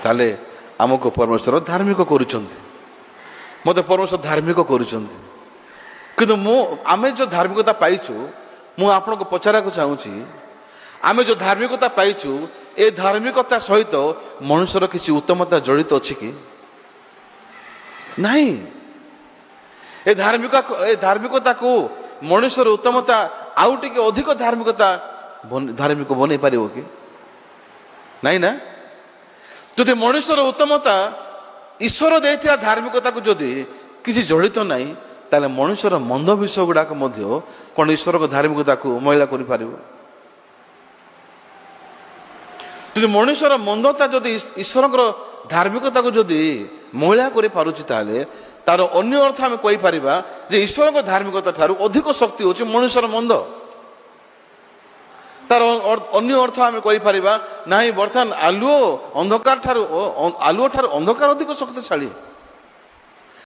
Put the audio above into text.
ତାହେଲେ ଆମକୁ ପରମେଶ୍ୱର ଧାର୍ମିକ କରୁଛନ୍ତି, ମୋତେ ପରମେଶ୍ୱର ଧାର୍ମିକ କରୁଛନ୍ତି। କିନ୍ତୁ ଆମେ ଯେଉଁ ଧାର୍ମିକତା ପାଇଛୁ, ମୁଁ ଆପଣଙ୍କୁ ପଚାରିବାକୁ ଚାହୁଁଛି, ଆମେ ଯେଉଁ ଧାର୍ମିକତା ପାଇଛୁ ଏ ଧାର୍ମିକତା ସହିତ ମଣିଷର କିଛି ଉତ୍ତମତା ଜଡ଼ିତ ଅଛି କି? ନାହିଁ। ଏ ଧାର୍ମିକତାକୁ ମଣିଷର ଉତ୍ତମତା ଆଉ ଟିକେ ଅଧିକ ଧାର୍ମିକ ବନେଇ ପାରିବ କି? ନାଇଁ ନା। ଯଦି ମଣିଷର ଉତ୍ତମତା ଈଶ୍ୱର ଦେଇଥିବା ଧାର୍ମିକତାକୁ ଯଦି କିଛି ଜଡ଼ିତ ନାହିଁ, ତାହେଲେ ମଣିଷର ମନ୍ଦ ବିଷୟ ଗୁଡାକ ମଧ୍ୟ କଣ ଈଶ୍ୱରଙ୍କ ଧାର୍ମିକତାକୁ ମଇଳା କରିପାରିବ? ଯଦି ମଣିଷର ମନ୍ଦତା ଯଦି ଈଶ୍ୱରଙ୍କର ଧାର୍ମିକତାକୁ ଯଦି ମଇଳା କରିପାରୁଛି, ତାହେଲେ ତାର ଅନ୍ୟ ଅର୍ଥ ଆମେ କହିପାରିବା ଯେ ଈଶ୍ୱରଙ୍କ ଧାର୍ମିକତା ଠାରୁ ଅଧିକ ଶକ୍ତି ହେଉଛି ମଣିଷର ମନ୍ଦ। ତାର ଅନ୍ୟ ଅର୍ଥ ଆମେ କହିପାରିବା ନାହିଁ, ବର୍ତ୍ତମାନ ଆଲୁଅ ଠାରୁ ଅନ୍ଧକାର ଅଧିକ ଶକ୍ତିଶାଳୀ।